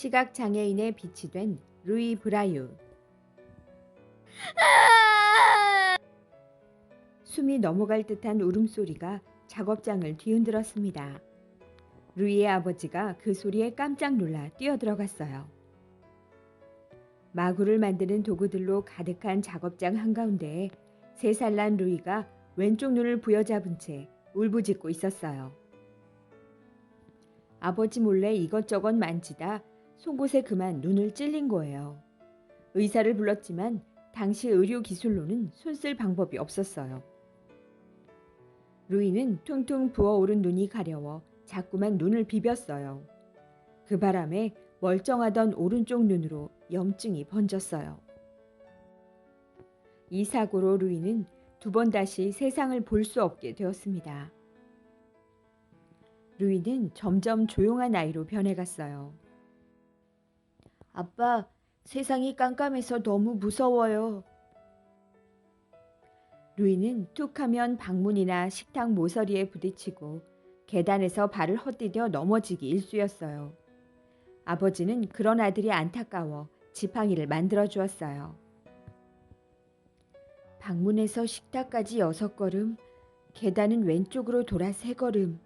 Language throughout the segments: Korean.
시각장애인의 빛이 된 루이 브라유. 숨이 넘어갈 듯한 울음소리가 작업장을 뒤흔들었습니다. 루이의 아버지가 그 소리에 깜짝 놀라 뛰어들어갔어요. 마구를 만드는 도구들로 가득한 작업장 한가운데에 3살 난 루이가 왼쪽 눈을 부여잡은 채 울부짖고 있었어요. 아버지 몰래 이것저것 만지다 송곳에 그만 눈을 찔린 거예요. 의사를 불렀지만 당시 의료 기술로는 손 쓸 방법이 없었어요. 루이는 퉁퉁 부어오른 눈이 가려워 자꾸만 눈을 비볐어요. 그 바람에 멀쩡하던 오른쪽 눈으로 염증이 번졌어요. 이 사고로 루이는 2번 다시 세상을 볼 수 없게 되었습니다. 루이는 점점 조용한 아이로 변해갔어요. 아빠, 세상이 깜깜해서 너무 무서워요. 루이는 툭하면 방문이나 식탁 모서리에 부딪히고 계단에서 발을 헛디뎌 넘어지기 일쑤였어요. 아버지는 그런 아들이 안타까워 지팡이를 만들어 주었어요. 방문에서 식탁까지 6걸음, 계단은 왼쪽으로 돌아 3걸음.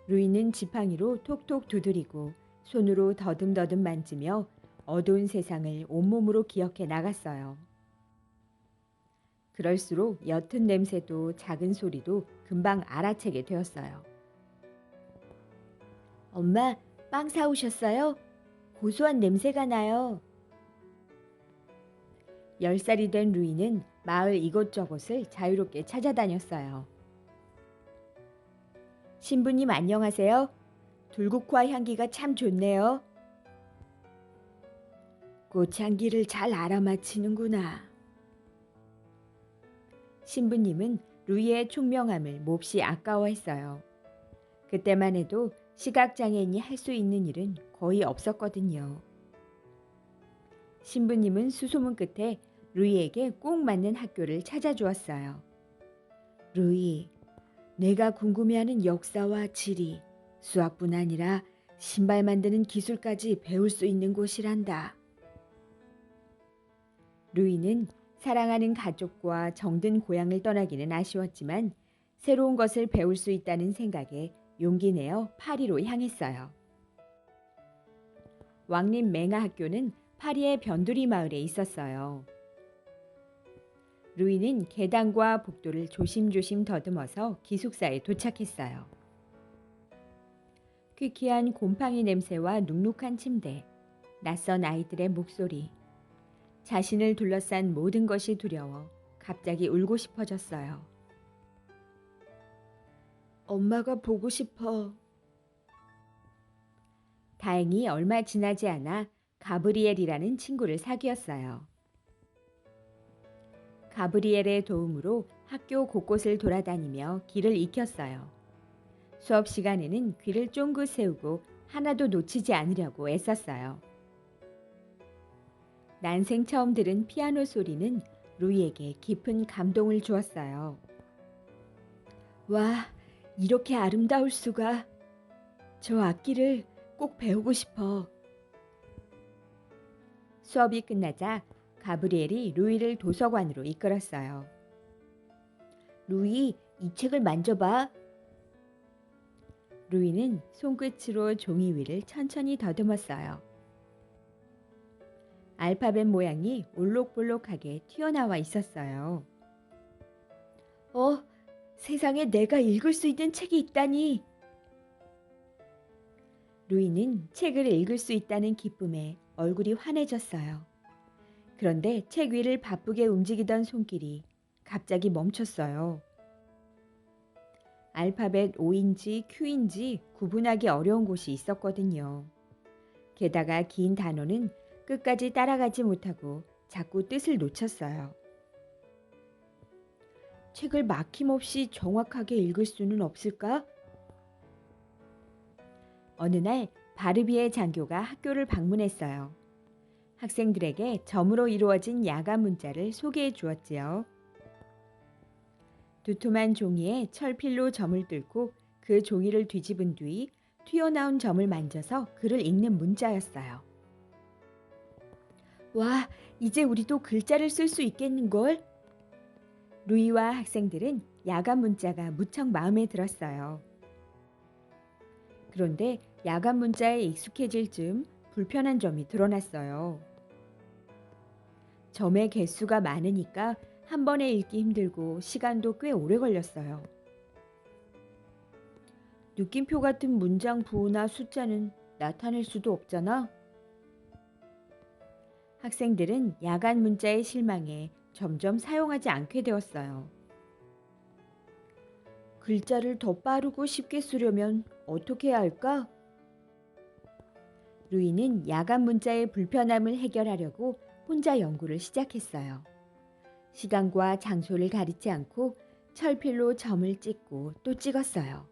루이는 지팡이로 톡톡 두드리고 손으로 더듬더듬 만지며 어두운 세상을 온몸으로 기억해 나갔어요. 그럴수록 옅은 냄새도 작은 소리도 금방 알아채게 되었어요. 엄마, 빵 사오셨어요? 고소한 냄새가 나요. 10살이 된 루이는 마을 이곳저곳을 자유롭게 찾아다녔어요. 신부님 안녕하세요. 둘국화 향기가 참 좋네요. 꽃향기를 잘 알아맞히는구나. 신부님은 루이의 총명함을 몹시 아까워했어요. 그때만 해도 시각장애인이 할 수 있는 일은 거의 없었거든요. 신부님은 수소문 끝에 루이에게 꼭 맞는 학교를 찾아주었어요. 루이, 내가 궁금해하는 역사와 지리, 수학뿐 아니라 신발 만드는 기술까지 배울 수 있는 곳이란다. 루이는 사랑하는 가족과 정든 고향을 떠나기는 아쉬웠지만 새로운 것을 배울 수 있다는 생각에 용기 내어 파리로 향했어요. 왕립 맹아 학교는 파리의 변두리 마을에 있었어요. 루이는 계단과 복도를 조심조심 더듬어서 기숙사에 도착했어요. 퀴퀴한 곰팡이 냄새와 눅눅한 침대, 낯선 아이들의 목소리, 자신을 둘러싼 모든 것이 두려워 갑자기 울고 싶어졌어요. 엄마가 보고 싶어. 다행히 얼마 지나지 않아 가브리엘이라는 친구를 사귀었어요. 가브리엘의 도움으로 학교 곳곳을 돌아다니며 길을 익혔어요. 수업 시간에는 귀를 쫑긋 세우고 하나도 놓치지 않으려고 애썼어요. 난생 처음 들은 피아노 소리는 루이에게 깊은 감동을 주었어요. 와, 이렇게 아름다울 수가. 저 악기를 꼭 배우고 싶어. 수업이 끝나자 가브리엘이 루이를 도서관으로 이끌었어요. 루이, 이 책을 만져봐. 루이는 손끝으로 종이 위를 천천히 더듬었어요. 알파벳 모양이 올록볼록하게 튀어나와 있었어요. 세상에 내가 읽을 수 있는 책이 있다니. 루이는 책을 읽을 수 있다는 기쁨에 얼굴이 환해졌어요. 그런데 책 위를 바쁘게 움직이던 손길이 갑자기 멈췄어요. 알파벳 O인지 Q인지 구분하기 어려운 곳이 있었거든요. 게다가 긴 단어는 끝까지 따라가지 못하고 자꾸 뜻을 놓쳤어요. 책을 막힘없이 정확하게 읽을 수는 없을까? 어느 날 바르비의 장교가 학교를 방문했어요. 학생들에게 점으로 이루어진 야간 문자를 소개해 주었지요. 두툼한 종이에 철필로 점을 뚫고 그 종이를 뒤집은 뒤 튀어나온 점을 만져서 글을 읽는 문자였어요. 와, 이제 우리도 글자를 쓸 수 있겠는걸? 루이와 학생들은 야간 문자가 무척 마음에 들었어요. 그런데 야간 문자에 익숙해질 즈음 불편한 점이 드러났어요. 점의 개수가 많으니까 한 번에 읽기 힘들고 시간도 꽤 오래 걸렸어요. 느낌표 같은 문장 부호나 숫자는 나타낼 수도 없잖아. 학생들은 야간 문자에 실망해 점점 사용하지 않게 되었어요. 글자를 더 빠르고 쉽게 쓰려면 어떻게 해야 할까? 루이는 야간 문자의 불편함을 해결하려고 혼자 연구를 시작했어요. 시간과 장소를 가리지 않고 철필로 점을 찍고 또 찍었어요.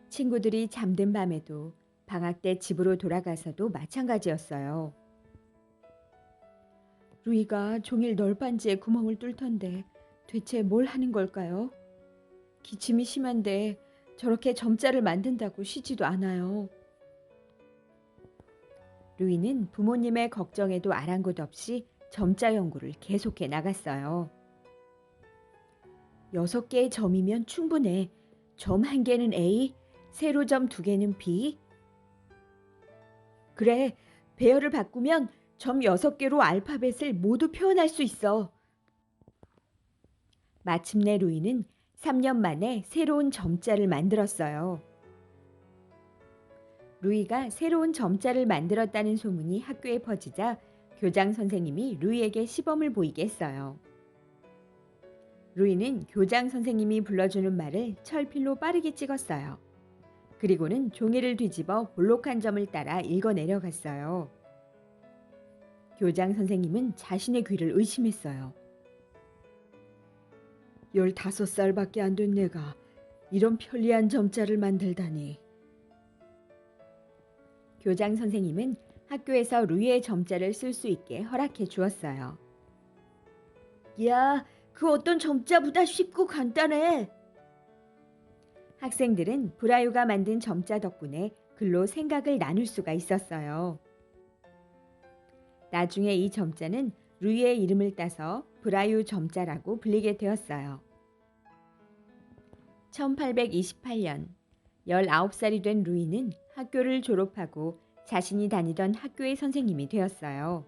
친구들이 잠든 밤에도 방학 때 집으로 돌아가서도 마찬가지였어요. 루이가 종일 널빤지에 구멍을 뚫던데 대체 뭘 하는 걸까요? 기침이 심한데 저렇게 점자를 만든다고 쉬지도 않아요. 루이는 부모님의 걱정에도 아랑곳 없이 점자 연구를 계속해 나갔어요. 6개의 점이면 충분해. 점 1개는 A, 세로 점 2개는 B. 그래, 배열을 바꾸면 점 6개로 알파벳을 모두 표현할 수 있어. 마침내 루이는 3년 만에 새로운 점자를 만들었어요. 루이가 새로운 점자를 만들었다는 소문이 학교에 퍼지자 교장 선생님이 루이에게 시범을 보이게 했어요. 루이는 교장 선생님이 불러주는 말을 철필로 빠르게 찍었어요. 그리고는 종이를 뒤집어 볼록한 점을 따라 읽어 내려갔어요. 교장 선생님은 자신의 귀를 의심했어요. 15살밖에 안 된 내가 이런 편리한 점자를 만들다니. 교장 선생님은 학교에서 루이의 점자를 쓸 수 있게 허락해 주었어요. 야, 그 어떤 점자보다 쉽고 간단해. 학생들은 브라유가 만든 점자 덕분에 글로 생각을 나눌 수가 있었어요. 나중에 이 점자는 루이의 이름을 따서 브라유 점자라고 불리게 되었어요. 1828년 19살이 된 루이는 학교를 졸업하고 자신이 다니던 학교의 선생님이 되었어요.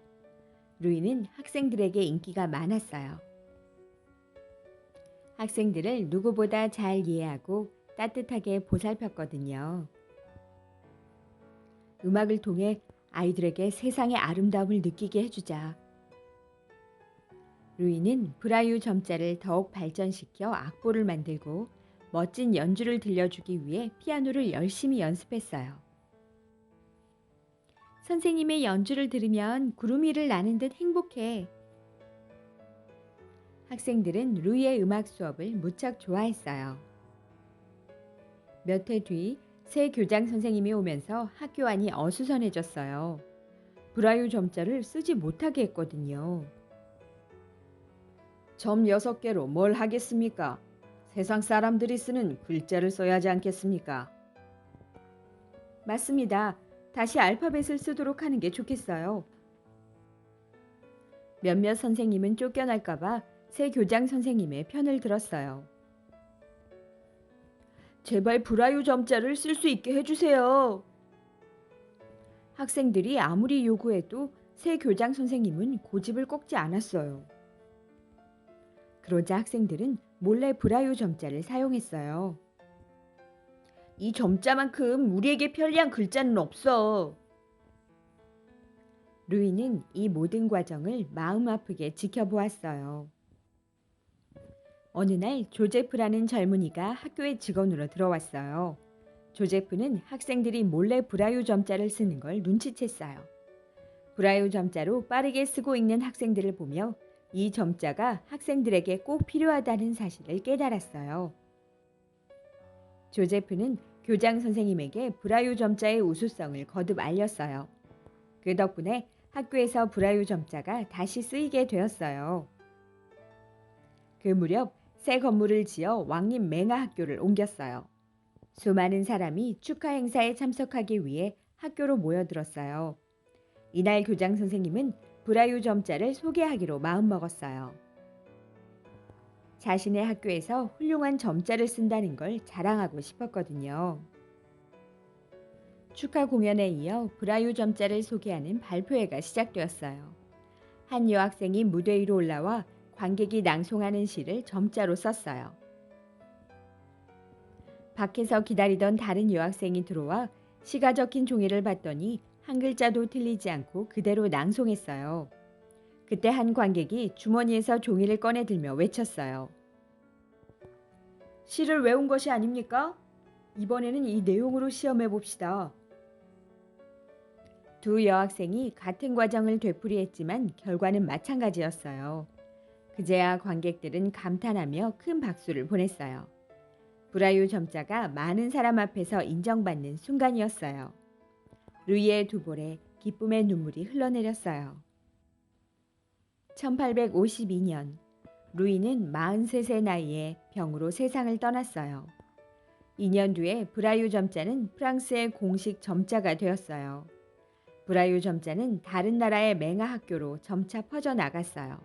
루이는 학생들에게 인기가 많았어요. 학생들을 누구보다 잘 이해하고 따뜻하게 보살폈거든요. 음악을 통해 아이들에게 세상의 아름다움을 느끼게 해주자. 루이는 브라유 점자를 더욱 발전시켜 악보를 만들고 멋진 연주를 들려주기 위해 피아노를 열심히 연습했어요. 선생님의 연주를 들으면 구름 위를 나는 듯 행복해. 학생들은 루이의 음악 수업을 무척 좋아했어요. 몇 해 뒤 새 교장 선생님이 오면서 학교 안이 어수선해졌어요. 브라유 점자를 쓰지 못하게 했거든요. 점 6개로 뭘 하겠습니까? 세상 사람들이 쓰는 글자를 써야 하지 않겠습니까? 맞습니다. 다시 알파벳을 쓰도록 하는 게 좋겠어요. 몇몇 선생님은 쫓겨날까봐 새 교장 선생님의 편을 들었어요. 제발 브라유 점자를 쓸 수 있게 해주세요. 학생들이 아무리 요구해도 새 교장 선생님은 고집을 꺾지 않았어요. 그러자 학생들은 몰래 브라유 점자를 사용했어요. 이 점자만큼 우리에게 편리한 글자는 없어. 루이는 이 모든 과정을 마음 아프게 지켜보았어요. 어느 날 조제프라는 젊은이가 학교의 직원으로 들어왔어요. 조제프는 학생들이 몰래 브라유 점자를 쓰는 걸 눈치챘어요. 브라유 점자로 빠르게 쓰고 읽는 학생들을 보며 이 점자가 학생들에게 꼭 필요하다는 사실을 깨달았어요. 조제프는 교장 선생님에게 브라유 점자의 우수성을 거듭 알렸어요. 그 덕분에 학교에서 브라유 점자가 다시 쓰이게 되었어요. 그 무렵 새 건물을 지어 왕립 맹아 학교를 옮겼어요. 수많은 사람이 축하 행사에 참석하기 위해 학교로 모여들었어요. 이날 교장 선생님은 브라유 점자를 소개하기로 마음먹었어요. 자신의 학교에서 훌륭한 점자를 쓴다는 걸 자랑하고 싶었거든요. 축하 공연에 이어 브라유 점자를 소개하는 발표회가 시작되었어요. 한 여학생이 무대 위로 올라와 관객이 낭송하는 시를 점자로 썼어요. 밖에서 기다리던 다른 여학생이 들어와 시가 적힌 종이를 봤더니 한 글자도 틀리지 않고 그대로 낭송했어요. 그때 한 관객이 주머니에서 종이를 꺼내 들며 외쳤어요. 시를 외운 것이 아닙니까? 이번에는 이 내용으로 시험해 봅시다. 두 여학생이 같은 과정을 되풀이했지만 결과는 마찬가지였어요. 그제야 관객들은 감탄하며 큰 박수를 보냈어요. 브라유 점자가 많은 사람 앞에서 인정받는 순간이었어요. 루이의 두 볼에 기쁨의 눈물이 흘러내렸어요. 1852년 루이는 43세 나이에 병으로 세상을 떠났어요. 2년 뒤에 브라유 점자는 프랑스의 공식 점자가 되었어요. 브라유 점자는 다른 나라의 맹아 학교로 점차 퍼져나갔어요.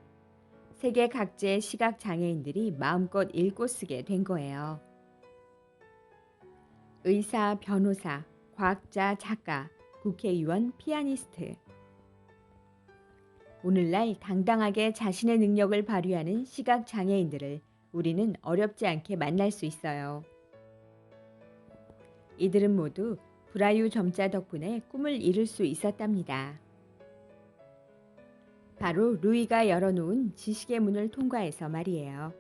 세계 각지의 시각 장애인들이 마음껏 읽고 쓰게 된 거예요. 의사, 변호사, 과학자, 작가, 국회의원, 피아니스트. 오늘날 당당하게 자신의 능력을 발휘하는 시각 장애인들을 우리는 어렵지 않게 만날 수 있어요. 이들은 모두 브라유 점자 덕분에 꿈을 이룰 수 있었답니다. 바로 루이가 열어놓은 지식의 문을 통과해서 말이에요.